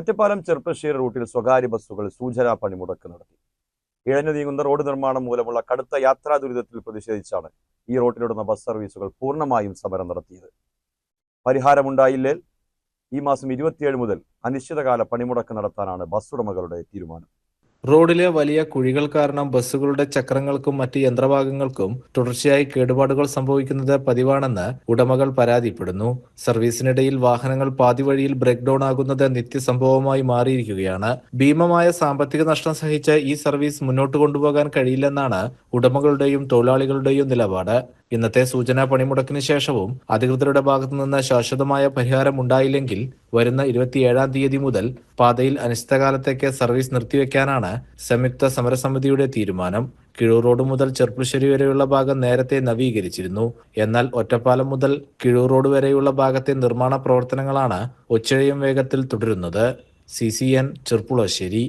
ഒറ്റപ്പാലം ചെർപ്പശ്ശേരി റൂട്ടിൽ സ്വകാര്യ ബസ്സുകൾ സൂചനാ പണിമുടക്ക് നടത്തി. ഇഴഞ്ഞു നീങ്ങുന്ന റോഡ് നിർമ്മാണം മൂലമുള്ള കടുത്ത യാത്രാ ദുരിതത്തിൽ പ്രതിഷേധിച്ചാണ് ഈ റൂട്ടിലോടുന്ന ബസ് സർവീസുകൾ പൂർണ്ണമായും സമരം നടത്തിയത്. പരിഹാരമുണ്ടായില്ലേൽ ഈ മാസം 27 മുതൽ അനിശ്ചിതകാല പണിമുടക്ക് നടത്താനാണ് ബസ് ഉടമകളുടെ തീരുമാനം. റോഡിലെ വലിയ കുഴികൾ കാരണം ബസ്സുകളുടെ ചക്രങ്ങൾക്കും മറ്റ് യന്ത്രഭാഗങ്ങൾക്കും തുടർച്ചയായി കേടുപാടുകൾ സംഭവിക്കുന്നത് പതിവാണെന്ന് ഉടമകൾ പരാതിപ്പെടുന്നു. സർവീസിനിടയിൽ വാഹനങ്ങൾ പാതിവഴിയിൽ ബ്രേക്ക് ഡൗൺ ആകുന്നത് നിത്യസംഭവമായി മാറിയിരിക്കുകയാണ്. ഭീമമായ സാമ്പത്തിക നഷ്ടം സഹിച്ച് ഈ സർവീസ് മുന്നോട്ട് കൊണ്ടുപോകാൻ കഴിയില്ലെന്നാണ് ഉടമകളുടെയും തൊഴിലാളികളുടെയും നിലപാട്. ഇന്നത്തെ സൂചനാ പണിമുടക്കിന് ശേഷവും അധികൃതരുടെ ഭാഗത്തുനിന്ന് ശാശ്വതമായ പരിഹാരം ഉണ്ടായില്ലെങ്കിൽ വരുന്ന 27-ാം തീയതി മുതൽ പാതയിൽ അനിശ്ചിതകാലത്തേക്ക് സർവീസ് നിർത്തിവെക്കാനാണ് സംയുക്ത സമരസമിതിയുടെ തീരുമാനം. കിഴൂർ റോഡ് മുതൽ ചെർപ്പശ്ശേരി വരെയുള്ള ഭാഗം നേരത്തെ നവീകരിച്ചിരുന്നു. എന്നാൽ ഒറ്റപ്പാലം മുതൽ കിഴൂർ റോഡ് വരെയുള്ള ഭാഗത്തെ നിർമ്മാണ പ്രവർത്തനങ്ങളാണ് ഒച്ചഴിയും വേഗത്തിൽ തുടരുന്നത്. CCN ചെർപ്പുളശ്ശേരി.